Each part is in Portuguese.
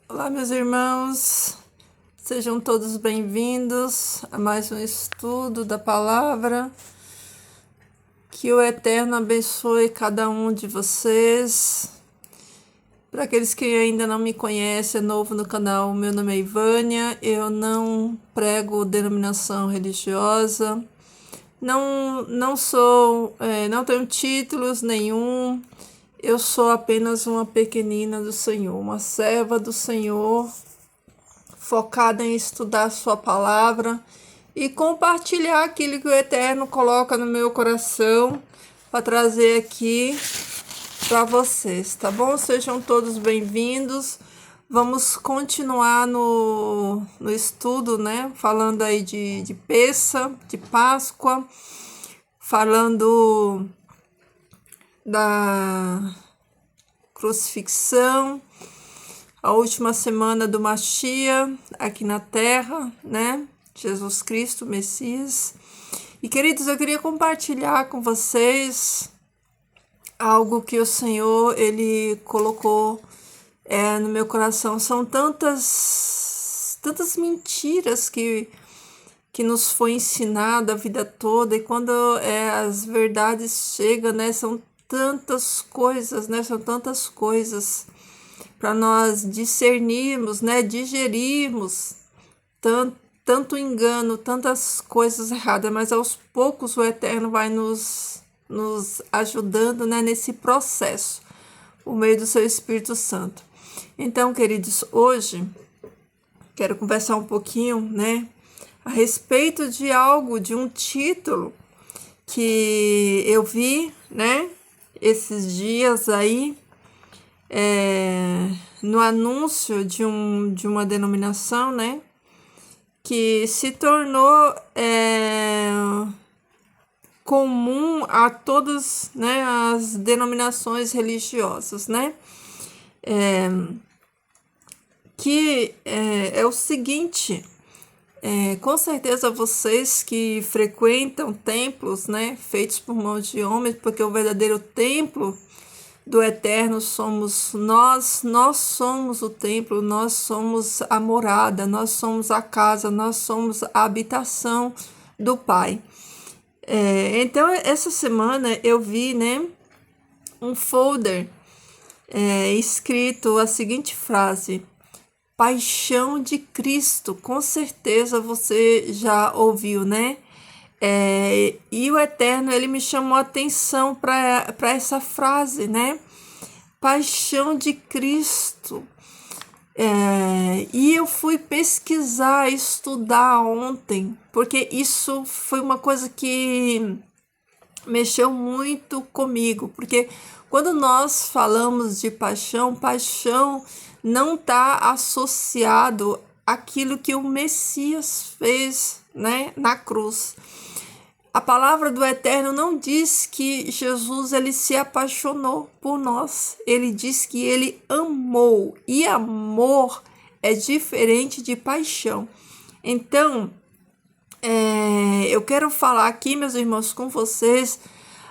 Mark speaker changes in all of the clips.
Speaker 1: Olá, meus irmãos, sejam todos bem-vindos a mais um estudo da palavra. Que o Eterno abençoe cada um de vocês. Para aqueles que ainda não me conhecem, é novo no canal, meu nome é Ivânia, eu não prego denominação religiosa, não tenho títulos nenhum. Eu sou apenas uma pequenina do Senhor, uma serva do Senhor, focada em estudar sua palavra e compartilhar aquilo que o Eterno coloca no meu coração para trazer aqui para vocês, tá bom? Sejam todos bem-vindos. Vamos continuar no estudo, né? Falando aí de Pêssah, de Páscoa, falando da crucifixão, a última semana do Mashiach aqui na Terra, né? Jesus Cristo, Messias. E, queridos, eu queria compartilhar com vocês algo que o Senhor, Ele colocou no meu coração. São tantas mentiras que nos foi ensinado a vida toda, e quando as verdades chegam, né, são tantas coisas, né, para nós discernirmos, né, digerirmos tanto engano, tantas coisas erradas, mas aos poucos o Eterno vai nos ajudando, né, nesse processo, por meio do seu Espírito Santo. Então, queridos, hoje quero conversar um pouquinho, né, a respeito de algo, de um título que eu vi, né, esses dias aí, no anúncio de uma denominação, né, que se tornou comum a todas, né, as denominações religiosas, né, que é o seguinte. Com certeza vocês que frequentam templos, né, feitos por mãos de homens, porque o verdadeiro templo do Eterno somos nós somos o templo, nós somos a morada, nós somos a casa, nós somos a habitação do Pai. Então, essa semana eu vi, né, um folder escrito a seguinte frase: Paixão de Cristo. Com certeza você já ouviu, né? E o Eterno, ele me chamou a atenção para essa frase, né? Paixão de Cristo. E eu fui pesquisar, estudar ontem, porque isso foi uma coisa que mexeu muito comigo, porque quando nós falamos de paixão, paixão não está associado àquilo que o Messias fez, né, na cruz. A palavra do Eterno não diz que Jesus ele se apaixonou por nós. Ele diz que ele amou. E amor é diferente de paixão. Então, eu quero falar aqui, meus irmãos, com vocês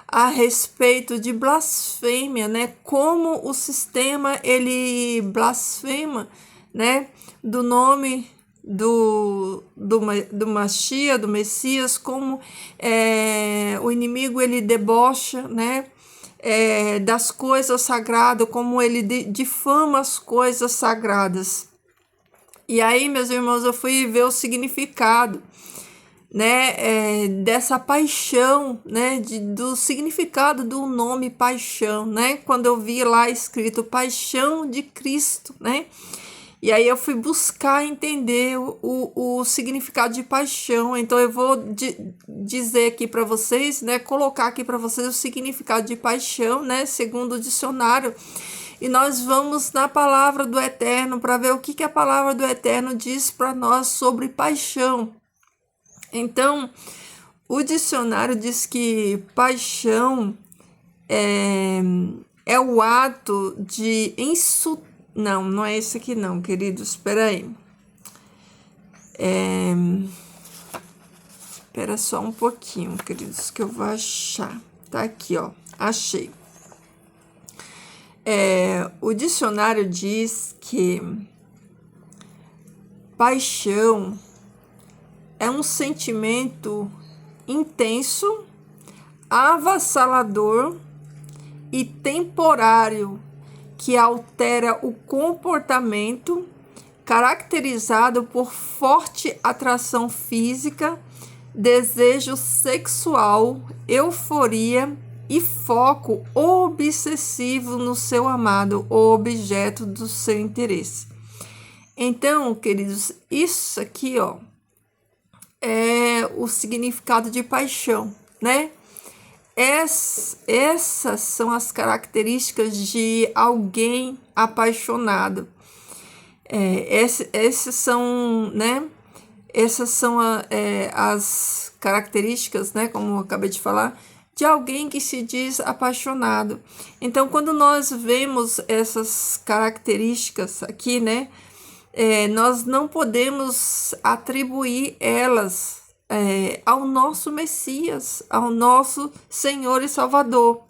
Speaker 1: a respeito de blasfêmia, né? Como o sistema ele blasfema, né? Do nome do Mashiach, do Messias, como o inimigo ele debocha, né? Das coisas sagradas, como ele difama as coisas sagradas. E aí, meus irmãos, eu fui ver o significado, né, dessa paixão, né, do significado do nome paixão, né, quando eu vi lá escrito paixão de Cristo, né, e aí eu fui buscar entender o significado de paixão. Então eu vou dizer aqui para vocês, né, colocar aqui para vocês o significado de paixão, né, segundo o dicionário, e nós vamos na palavra do Eterno para ver o que a palavra do Eterno diz para nós sobre paixão. Então, o dicionário diz que paixão é o ato de insultar. Não é esse aqui não, queridos, espera aí. Espera só um pouquinho, queridos, que eu vou achar. Tá aqui, ó, achei. O dicionário diz que paixão é um sentimento intenso, avassalador e temporário que altera o comportamento, caracterizado por forte atração física, desejo sexual, euforia e foco obsessivo no seu amado ou objeto do seu interesse. Então, queridos, isso aqui, é o significado de paixão, né? Essas são as características de alguém apaixonado. Essas são, né? Essas são as características, né? Como eu acabei de falar, de alguém que se diz apaixonado. Então, quando nós vemos essas características aqui, né? Nós não podemos atribuir elas ao nosso Messias, ao nosso Senhor e Salvador,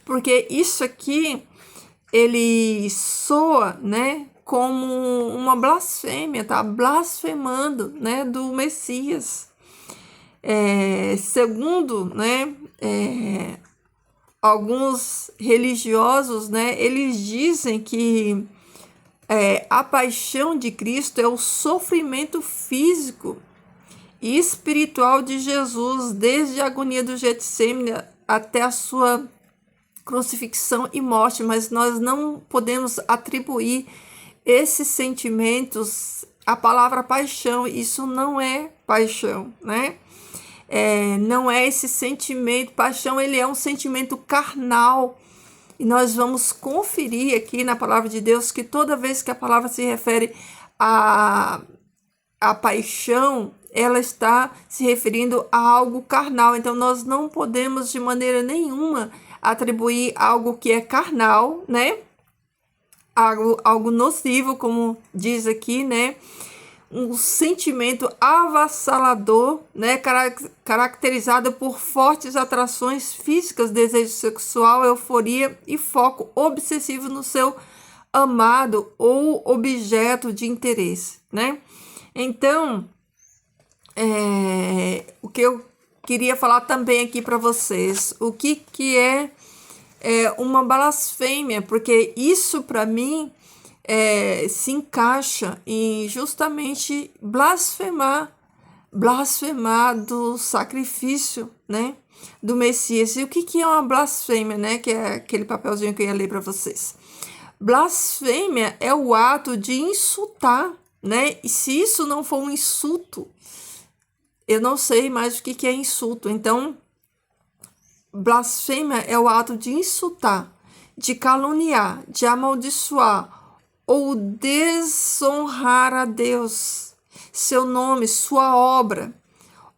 Speaker 1: porque isso aqui ele soa, né, como uma blasfêmia, tá blasfemando, né, do Messias. Segundo, né, alguns religiosos, né, eles dizem que a paixão de Cristo é o sofrimento físico e espiritual de Jesus, desde a agonia do Getsêmani até a sua crucifixão e morte, mas nós não podemos atribuir esses sentimentos à palavra paixão. Isso não é paixão, né? Não é esse sentimento. Paixão, ele é um sentimento carnal. E nós vamos conferir aqui na palavra de Deus que toda vez que a palavra se refere à paixão, ela está se referindo a algo carnal. Então, nós não podemos de maneira nenhuma atribuir algo que é carnal, né? Algo nocivo, como diz aqui, né? Um sentimento avassalador, né? Caracterizado por fortes atrações físicas, desejo sexual, euforia e foco obsessivo no seu amado ou objeto de interesse, né? Então, o que eu queria falar também aqui para vocês, o que é uma blasfêmia, porque isso para mim se encaixa em justamente blasfemar do sacrifício, né, do Messias. E o que é uma blasfêmia, né, que é aquele papelzinho que eu ia ler para vocês. Blasfêmia é o ato de insultar, né, e se isso não for um insulto, eu não sei mais o que é insulto. Então, blasfêmia é o ato de insultar, de caluniar, de amaldiçoar ou desonrar a Deus, seu nome, sua obra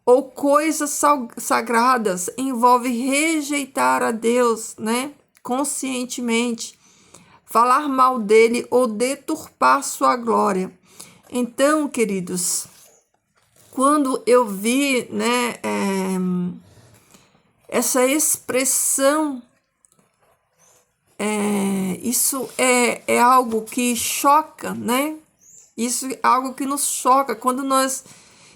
Speaker 1: ou coisas sagradas. Envolve rejeitar a Deus, né, conscientemente, falar mal dele ou deturpar sua glória. Então, queridos, quando eu vi, né, essa expressão, isso é algo que choca, né? Isso é algo que nos choca quando nós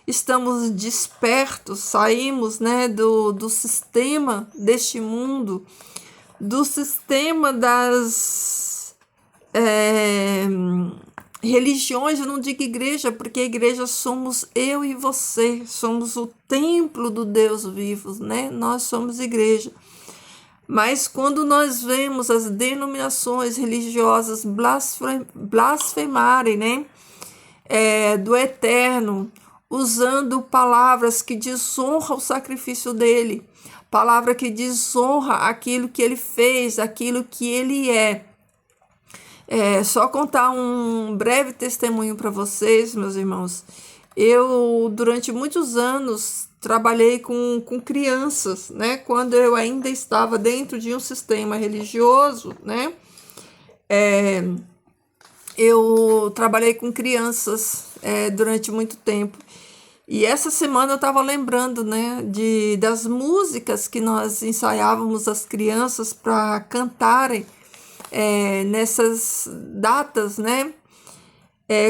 Speaker 1: estamos despertos, saímos, né, do sistema deste mundo, do sistema das religiões. Eu não digo igreja, porque a igreja somos eu e você, somos o templo do Deus vivo, né? Nós somos igreja. Mas quando nós vemos as denominações religiosas blasfemarem, né, do Eterno, usando palavras que desonram o sacrifício dele, palavra que desonra aquilo que ele fez, aquilo que ele é. Só contar um breve testemunho para vocês, meus irmãos. Eu, durante muitos anos, trabalhei com crianças, né? Quando eu ainda estava dentro de um sistema religioso, né? Eu trabalhei com crianças durante muito tempo. E essa semana eu estava lembrando, né, das músicas que nós ensaiávamos as crianças para cantarem nessas datas, né,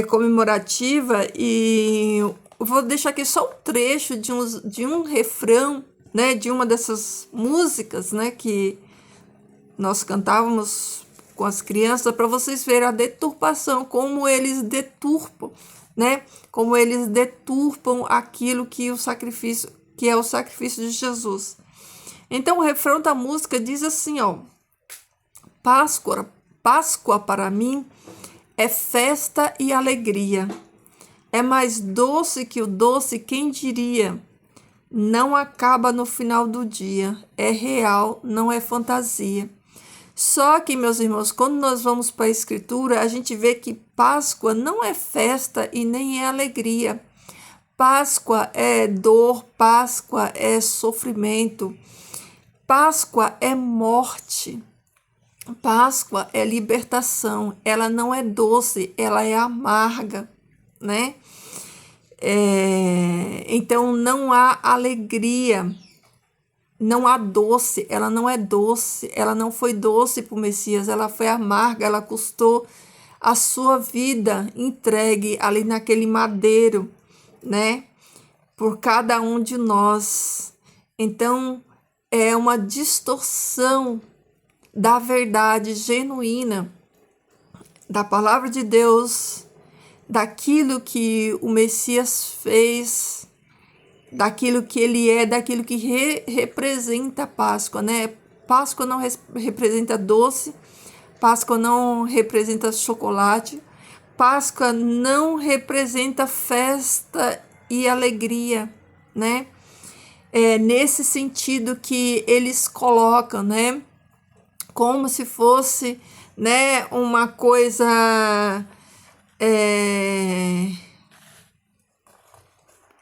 Speaker 1: comemorativa. E eu vou deixar aqui só um trecho de um refrão, né, de uma dessas músicas, né, que nós cantávamos com as crianças, para vocês verem a deturpação, como eles deturpam, né, como eles deturpam aquilo que é o sacrifício de Jesus. Então o refrão da música diz assim, ó: Páscoa para mim é festa e alegria. É mais doce que o doce, quem diria? Não acaba no final do dia. É real, não é fantasia. Só que, meus irmãos, quando nós vamos para a Escritura, a gente vê que Páscoa não é festa e nem é alegria. Páscoa é dor, Páscoa é sofrimento, Páscoa é morte. Páscoa é libertação, ela não é doce, ela é amarga, né? Então não há alegria, não há doce, ela não é doce, ela não foi doce para o Messias, ela foi amarga, ela custou a sua vida entregue ali naquele madeiro, né? Por cada um de nós. Então é uma distorção da verdade genuína, da palavra de Deus, daquilo que o Messias fez, daquilo que ele é, daquilo que representa a Páscoa, né? Páscoa não representa doce, Páscoa não representa chocolate, Páscoa não representa festa e alegria, né? É nesse sentido que eles colocam, né? Como se fosse, né, uma coisa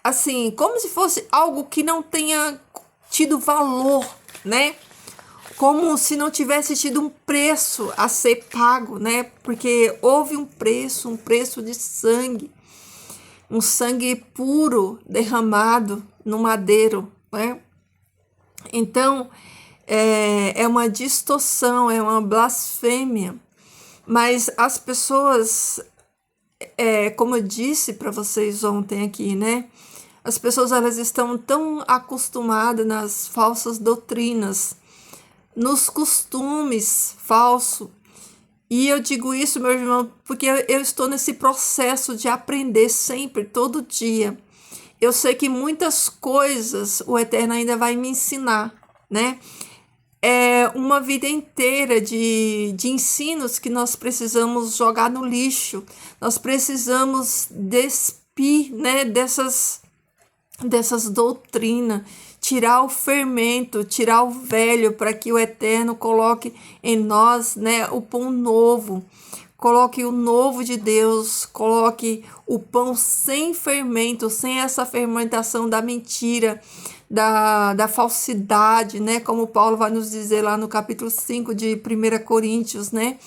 Speaker 1: assim, como se fosse algo que não tenha tido valor, né? Como se não tivesse tido um preço a ser pago, né? Porque houve um preço de sangue, um sangue puro derramado no madeiro, né? Então, é uma distorção, é uma blasfêmia. Mas as pessoas, como eu disse para vocês ontem aqui, né? As pessoas, elas estão tão acostumadas nas falsas doutrinas, nos costumes falsos. E eu digo isso, meu irmão, porque eu estou nesse processo de aprender sempre, todo dia. Eu sei que muitas coisas o Eterno ainda vai me ensinar, né? É uma vida inteira de ensinos que nós precisamos jogar no lixo. Nós precisamos despir, né, dessas doutrinas, tirar o fermento, tirar o velho, para que o Eterno coloque em nós, né, o pão novo. Coloque o novo de Deus, coloque o pão sem fermento, sem essa fermentação da mentira, da falsidade, né? Como Paulo vai nos dizer lá no capítulo 5 de 1 Coríntios, né?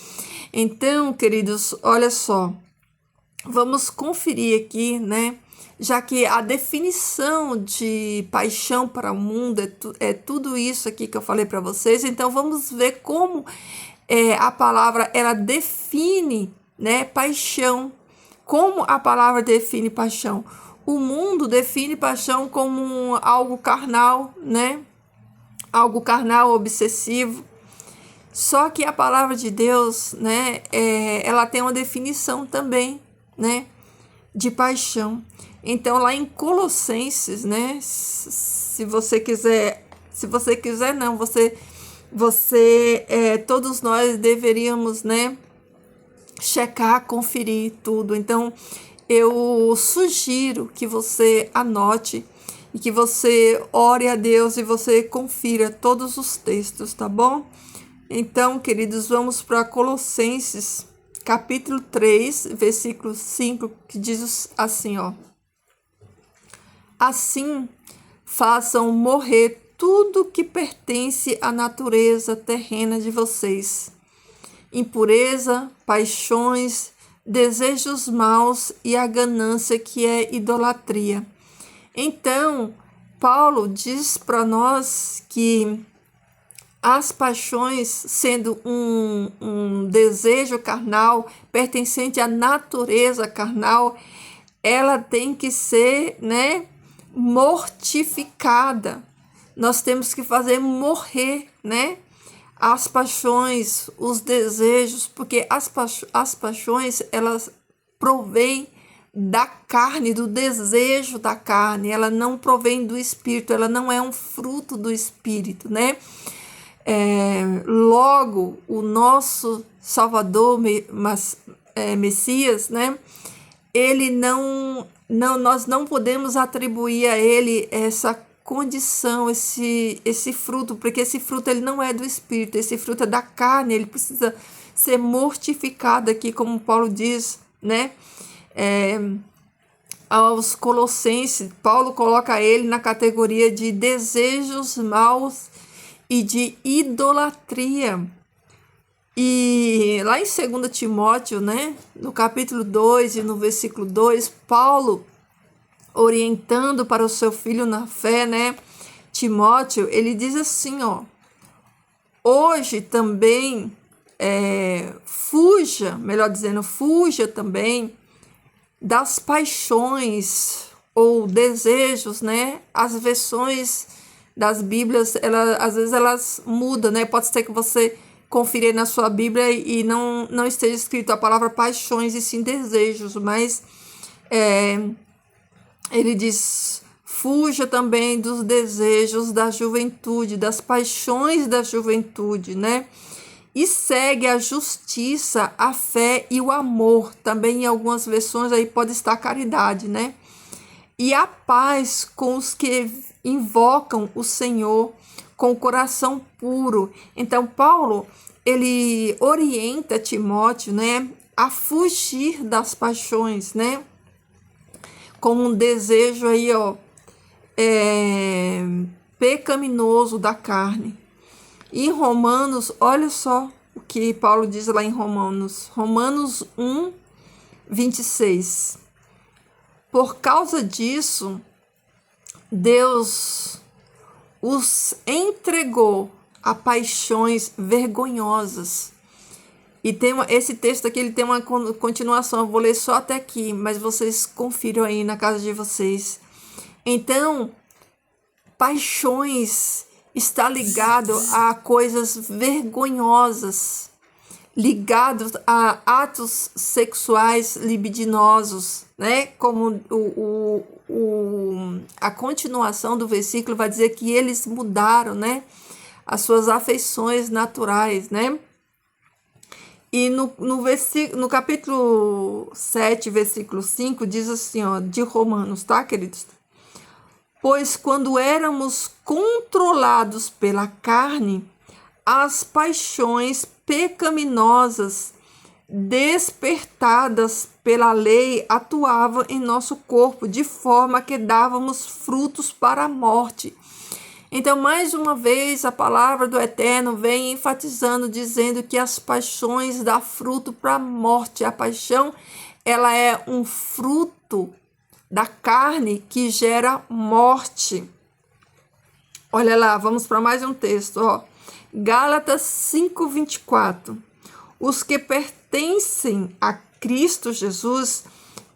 Speaker 1: Então, queridos, olha só, vamos conferir aqui, né? Já que a definição de paixão para o mundo é tudo isso aqui que eu falei para vocês, então vamos ver como a palavra, ela define, né, paixão. Como a palavra define paixão? O mundo define paixão como algo carnal, né? Algo carnal, obsessivo. Só que a palavra de Deus, né, ela tem uma definição também, né, de paixão. Então, lá em Colossenses, né, se você quiser não, todos nós deveríamos, né, checar, conferir tudo. Então, eu sugiro que você anote e que você ore a Deus e você confira todos os textos, tá bom? Então, queridos, vamos para Colossenses, capítulo 3, versículo 5, que diz assim, ó: Assim, façam morrer tudo que pertence à natureza terrena de vocês: impureza, paixões, desejos maus e a ganância, que é idolatria. Então, Paulo diz para nós que as paixões sendo um desejo carnal, pertencente à natureza carnal, ela tem que ser, né, mortificada. Nós temos que fazer morrer, né, as paixões, os desejos, porque as paixões, elas provêm da carne, do desejo da carne, ela não provém do espírito, ela não é um fruto do espírito, né? Logo, o nosso Salvador, Messias, né? Ele nós não podemos atribuir a ele essa condição, esse fruto, porque esse fruto ele não é do espírito, esse fruto é da carne, ele precisa ser mortificado aqui, como Paulo diz, né? Aos Colossenses, Paulo coloca ele na categoria de desejos maus e de idolatria. E lá em 2 Timóteo, né, no capítulo 2 e no versículo 2, Paulo, orientando para o seu filho na fé, né, Timóteo, ele diz assim, ó: hoje também fuja também das paixões ou desejos, né? As versões das Bíblias, às vezes elas mudam, né? Pode ser que você confira na sua Bíblia e não esteja escrito a palavra paixões e sim desejos, mas ele diz: fuja também dos desejos da juventude, das paixões da juventude, né? E segue a justiça, a fé e o amor. Também em algumas versões aí pode estar a caridade, né? E a paz com os que invocam o Senhor com o coração puro. Então, Paulo, ele orienta Timóteo, né, a fugir das paixões, né? Com um desejo aí, ó, pecaminoso da carne. E em Romanos, olha só o que Paulo diz lá em Romanos 1, 26. Por causa disso, Deus os entregou a paixões vergonhosas. E esse texto aqui, ele tem uma continuação, eu vou ler só até aqui, mas vocês confiram aí na casa de vocês. Então, paixões está ligado a coisas vergonhosas, ligado a atos sexuais libidinosos, né? Como a continuação do versículo vai dizer que eles mudaram, né, as suas afeições naturais, né? E no capítulo 7, versículo 5, diz assim, ó, de Romanos, tá, queridos? Pois quando éramos controlados pela carne, as paixões pecaminosas despertadas pela lei atuavam em nosso corpo, de forma que dávamos frutos para a morte. Então, mais uma vez, a palavra do Eterno vem enfatizando, dizendo que as paixões dão fruto para a morte. A paixão, ela é um fruto da carne que gera morte. Olha lá, vamos para mais um texto, ó. Gálatas 5:24. Os que pertencem a Cristo Jesus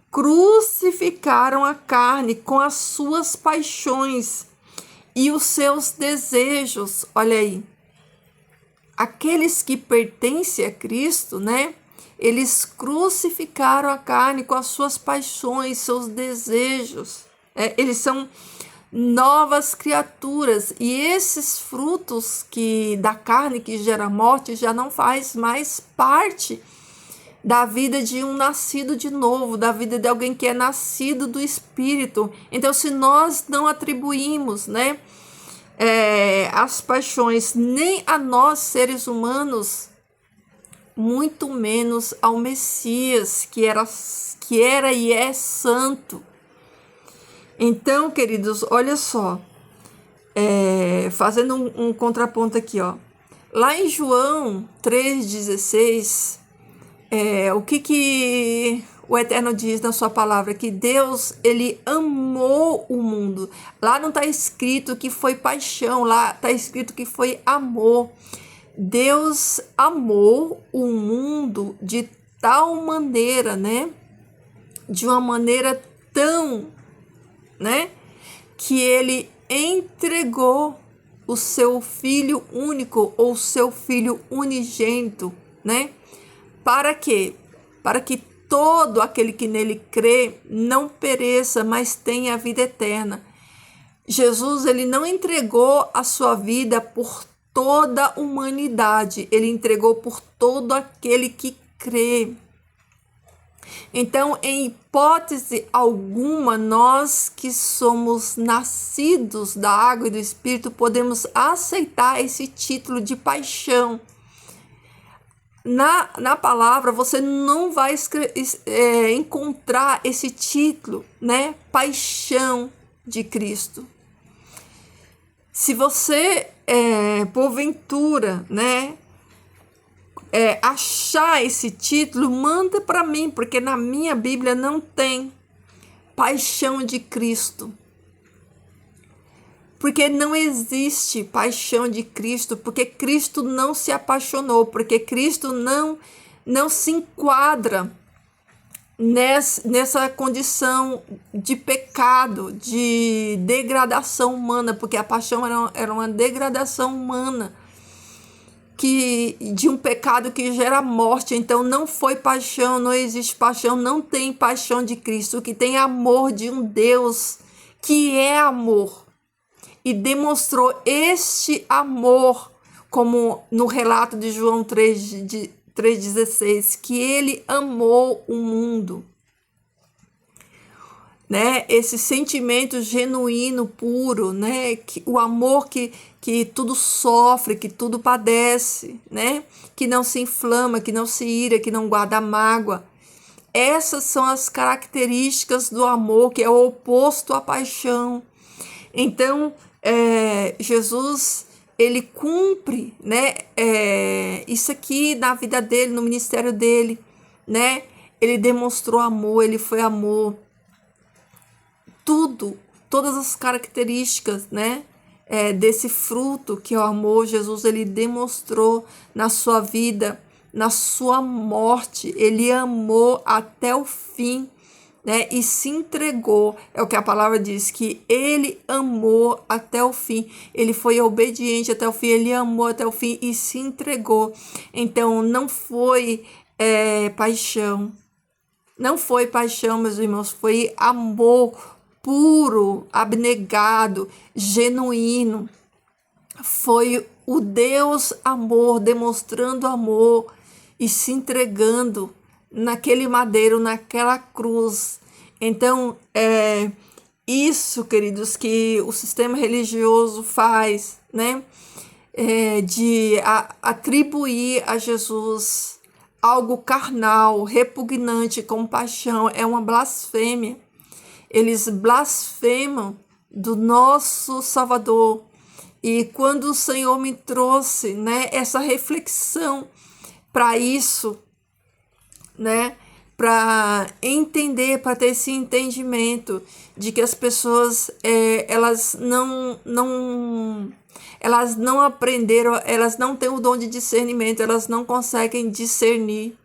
Speaker 1: crucificaram a carne com as suas paixões e os seus desejos. Olha aí. Aqueles que pertencem a Cristo, né? Eles crucificaram a carne com as suas paixões, seus desejos. Eles são novas criaturas. E esses frutos da carne que gera morte já não faz mais parte da vida de um nascido de novo, da vida de alguém que é nascido do Espírito. Então, se nós não atribuímos, né, as paixões nem a nós, seres humanos, muito menos ao Messias, que era e é santo. Então, queridos, olha só, fazendo um contraponto aqui, ó. Lá em João 3,16, o Eterno diz na sua palavra que Deus, ele amou o mundo. Lá não está escrito que foi paixão, lá está escrito que foi amor. Deus amou o mundo de tal maneira, né? De uma maneira tão, né? Que ele entregou o seu filho único ou seu filho unigênito, né? Para quê? Para que todo aquele que nele crê não pereça, mas tenha a vida eterna. Jesus, ele não entregou a sua vida por toda a humanidade, ele entregou por todo aquele que crê. Então, em hipótese alguma, nós que somos nascidos da água e do Espírito, podemos aceitar esse título de paixão. Na palavra, você não vai encontrar esse título, né? Paixão de Cristo. Se você, porventura, né, achar esse título, manda para mim, porque na minha Bíblia não tem paixão de Cristo. Porque não existe paixão de Cristo, porque Cristo não se apaixonou, porque Cristo não se enquadra nessa condição de pecado, de degradação humana, porque a paixão era uma degradação humana, de um pecado que gera morte. Então não foi paixão, não existe paixão, não tem paixão de Cristo. O que tem é amor de um Deus que é amor. E demonstrou este amor, como no relato de João 3,16, que ele amou o mundo. Né? Esse sentimento genuíno, puro, né? O amor que tudo sofre, que tudo padece, né? Que não se inflama, que não se ira, que não guarda mágoa. Essas são as características do amor, que é o oposto à paixão. Então, Jesus, ele cumpre, né, isso aqui na vida dele, no ministério dele, né? Ele demonstrou amor, ele foi amor. Todas as características, né, desse fruto que é o amor, Jesus, ele demonstrou na sua vida, na sua morte. Ele amou até o fim, né, e se entregou. É o que a palavra diz, que ele amou até o fim. Ele foi obediente até o fim, ele amou até o fim e se entregou. Então, não foi paixão. Não foi paixão, meus irmãos, foi amor puro, abnegado, genuíno. Foi o Deus amor, demonstrando amor e se entregando naquele madeiro, naquela cruz. Então, isso, queridos, que o sistema religioso faz, né? De atribuir a Jesus algo carnal, repugnante, com paixão, é uma blasfêmia. Eles blasfemam do nosso Salvador. E quando o Senhor me trouxe, né, essa reflexão para isso, né, para entender, para ter esse entendimento de que as pessoas elas não aprenderam, elas não têm o dom de discernimento, elas não conseguem discernir,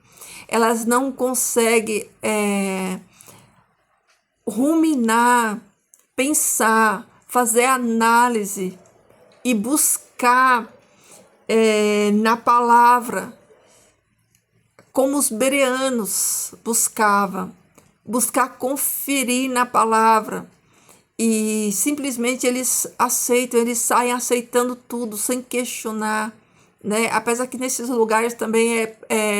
Speaker 1: elas não conseguem ruminar, pensar, fazer análise e buscar na palavra, como os bereanos buscar conferir na palavra, e simplesmente eles saem aceitando tudo sem questionar, né? Apesar que nesses lugares também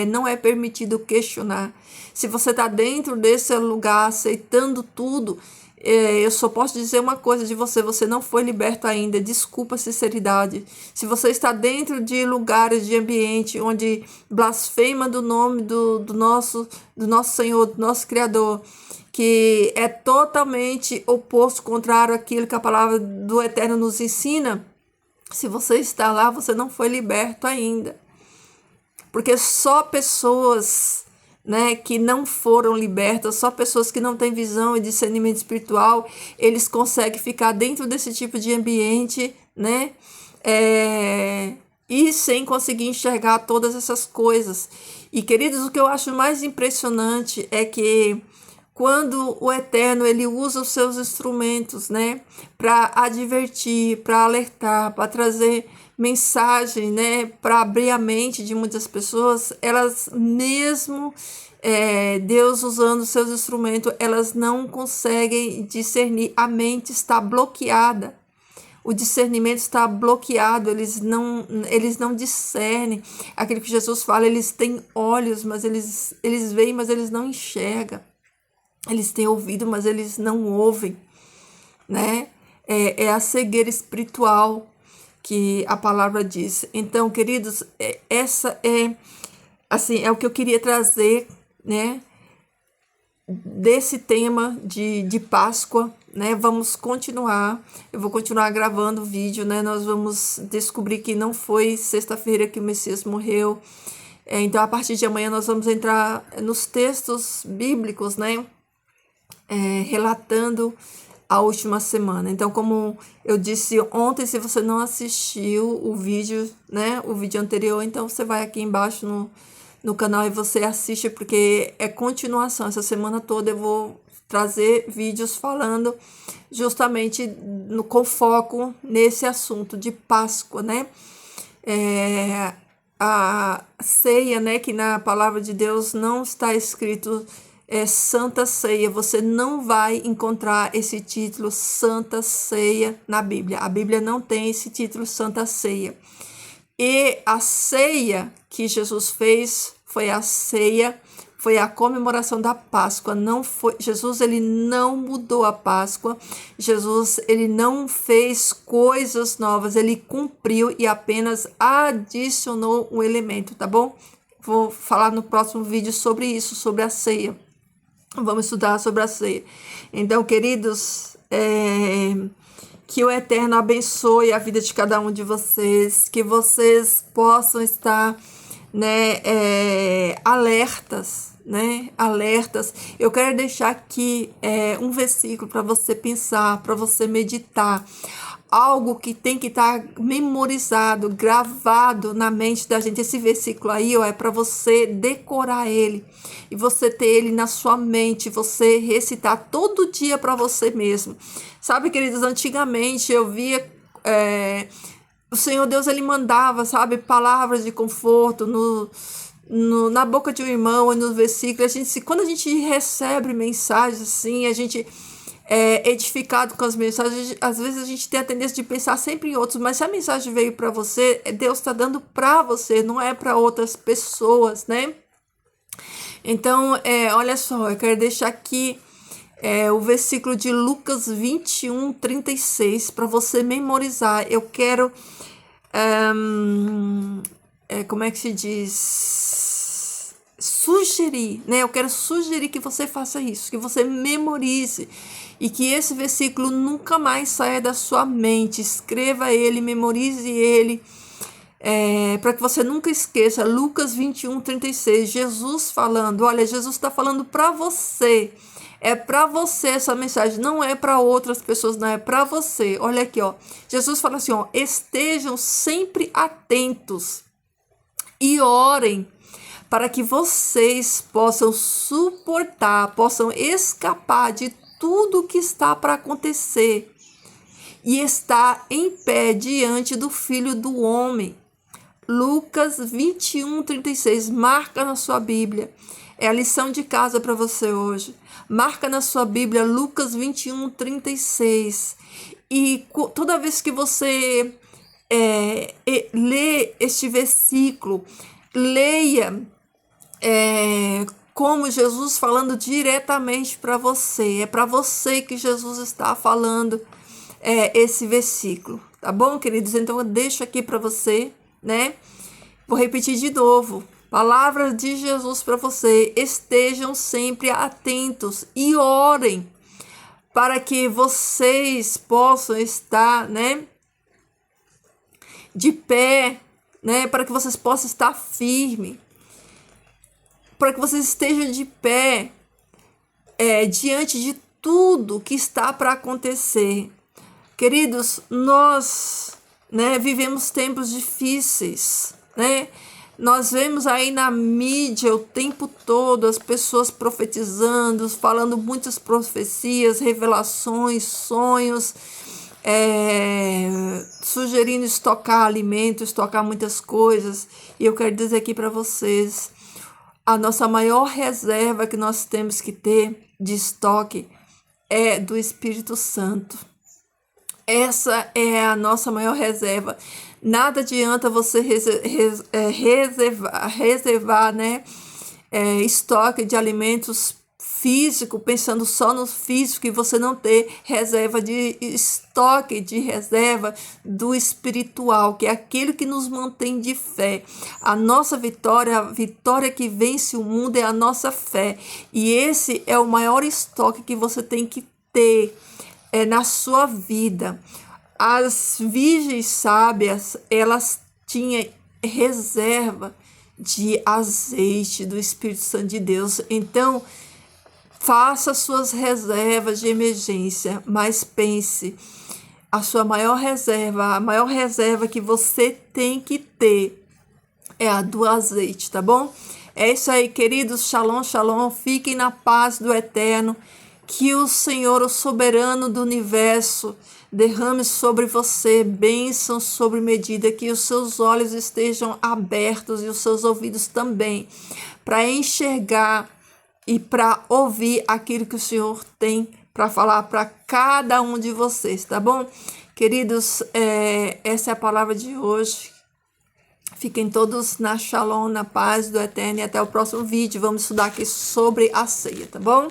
Speaker 1: não é permitido questionar. Se você está dentro desse lugar aceitando tudo, eu só posso dizer uma coisa de você não foi liberto ainda. Desculpa a sinceridade. Se você está dentro de lugares, de ambiente onde blasfema do nome do nosso Senhor, do nosso Criador, que é totalmente oposto, contrário àquilo que a palavra do Eterno nos ensina, se você está lá, você não foi liberto ainda. Porque só pessoas, né, que não foram libertas, só pessoas que não têm visão e discernimento espiritual, eles conseguem ficar dentro desse tipo de ambiente, né, e sem conseguir enxergar todas essas coisas. E, queridos, o que eu acho mais impressionante é que quando o Eterno ele usa os seus instrumentos, né, para advertir, para alertar, para trazer mensagem, né, para abrir a mente de muitas pessoas, elas mesmo Deus usando os seus instrumentos, elas não conseguem discernir, a mente está bloqueada. O discernimento está bloqueado, eles não discernem. Aquilo que Jesus fala, eles têm olhos, mas eles veem, mas eles não enxergam. Eles têm ouvido, mas eles não ouvem, né? É a cegueira espiritual que a palavra diz. Então, queridos, essa assim, é o que eu queria trazer, né? Desse tema de Páscoa, né? Vamos continuar. Eu vou continuar gravando o vídeo, né? Nós vamos descobrir que não foi sexta-feira que o Messias morreu. Então, a partir de amanhã, nós vamos entrar nos textos bíblicos, né? Relatando a última semana. Então, como eu disse ontem, se você não assistiu o vídeo, né? O vídeo anterior, então você vai aqui embaixo no canal e você assiste, porque é continuação. Essa semana toda eu vou trazer vídeos falando justamente com foco nesse assunto de Páscoa, né? A ceia, né? Que na palavra de Deus não está escrito Santa Ceia. Você não vai encontrar esse título Santa Ceia na Bíblia. A Bíblia não tem esse título Santa Ceia. E a ceia que Jesus fez foi a ceia, foi a comemoração da Páscoa. Não foi, Jesus ele não mudou a Páscoa. Jesus ele não fez coisas novas, ele cumpriu e apenas adicionou um elemento, tá bom? Vou falar no próximo vídeo sobre isso, sobre a ceia. Vamos estudar sobre a ceia. Então, queridos, que o Eterno abençoe a vida de cada um de vocês, que vocês possam estar, né, alertas, né, alertas. Eu quero deixar aqui um versículo para você pensar, para você meditar. Algo que tem que estar memorizado, gravado na mente da gente. Esse versículo aí, ó, é para você decorar ele e você ter ele na sua mente, você recitar todo dia para você mesmo. Sabe, queridos, antigamente eu via o Senhor Deus, ele mandava, sabe, palavras de conforto na boca de um irmão e nos versículos. Quando a gente recebe mensagens assim, a gente edificado com as mensagens, às vezes a gente tem a tendência de pensar sempre em outros, mas se a mensagem veio para você, Deus está dando para você, não é para outras pessoas, né? Então, olha só, eu quero deixar aqui o versículo de Lucas 21:36 para você memorizar. Eu quero como é que se diz? Sugerir, né? Eu quero sugerir que você faça isso, que você memorize e que esse versículo nunca mais saia da sua mente. Escreva ele, memorize ele, para que você nunca esqueça. Lucas 21:36, Jesus falando. Olha, Jesus está falando para você. É para você essa mensagem, não é para outras pessoas, não é para você. Olha aqui, ó. Jesus fala assim, ó: estejam sempre atentos e orem para que vocês possam suportar, possam escapar de tudo que está para acontecer e estar em pé diante do Filho do Homem. Lucas 21:36, marca na sua Bíblia. É a lição de casa para você hoje. Marca na sua Bíblia Lucas 21:36. E toda vez que você lê este versículo, leia como Jesus falando diretamente para você. É para você que Jesus está falando esse versículo. Tá bom, queridos? Então eu deixo aqui para você, né? Vou repetir de novo. Palavras de Jesus para você. Estejam sempre atentos e orem para que vocês possam estar, né, de pé, né, para que vocês possam estar firme para que você esteja de pé diante de tudo que está para acontecer. Queridos, nós, né, vivemos tempos difíceis, né? Nós vemos aí na mídia o tempo todo as pessoas profetizando, falando muitas profecias, revelações, sonhos, sugerindo estocar alimentos, estocar muitas coisas. E eu quero dizer aqui para vocês, a nossa maior reserva que nós temos que ter de estoque é do Espírito Santo. Essa é a nossa maior reserva. Nada adianta você reservar, né, estoque de alimentos físico, pensando só no físico, e você não ter reserva de estoque de reserva do espiritual, que é aquilo que nos mantém de fé. A nossa vitória, a vitória que vence o mundo é a nossa fé. E esse é o maior estoque que você tem que ter na sua vida. As virgens sábias, elas tinham reserva de azeite do Espírito Santo de Deus. Então, faça suas reservas de emergência, mas pense, a sua maior reserva, a maior reserva que você tem que ter é a do azeite, tá bom? É isso aí, queridos. Shalom, shalom. Fiquem na paz do Eterno. Que o Senhor, o soberano do universo, derrame sobre você bênçãos sobre medida, que os seus olhos estejam abertos e os seus ouvidos também, para enxergar e para ouvir aquilo que o Senhor tem para falar para cada um de vocês, tá bom? Queridos, essa é a palavra de hoje. Fiquem todos na shalom, na paz do Eterno, e até o próximo vídeo. Vamos estudar aqui sobre a ceia, tá bom?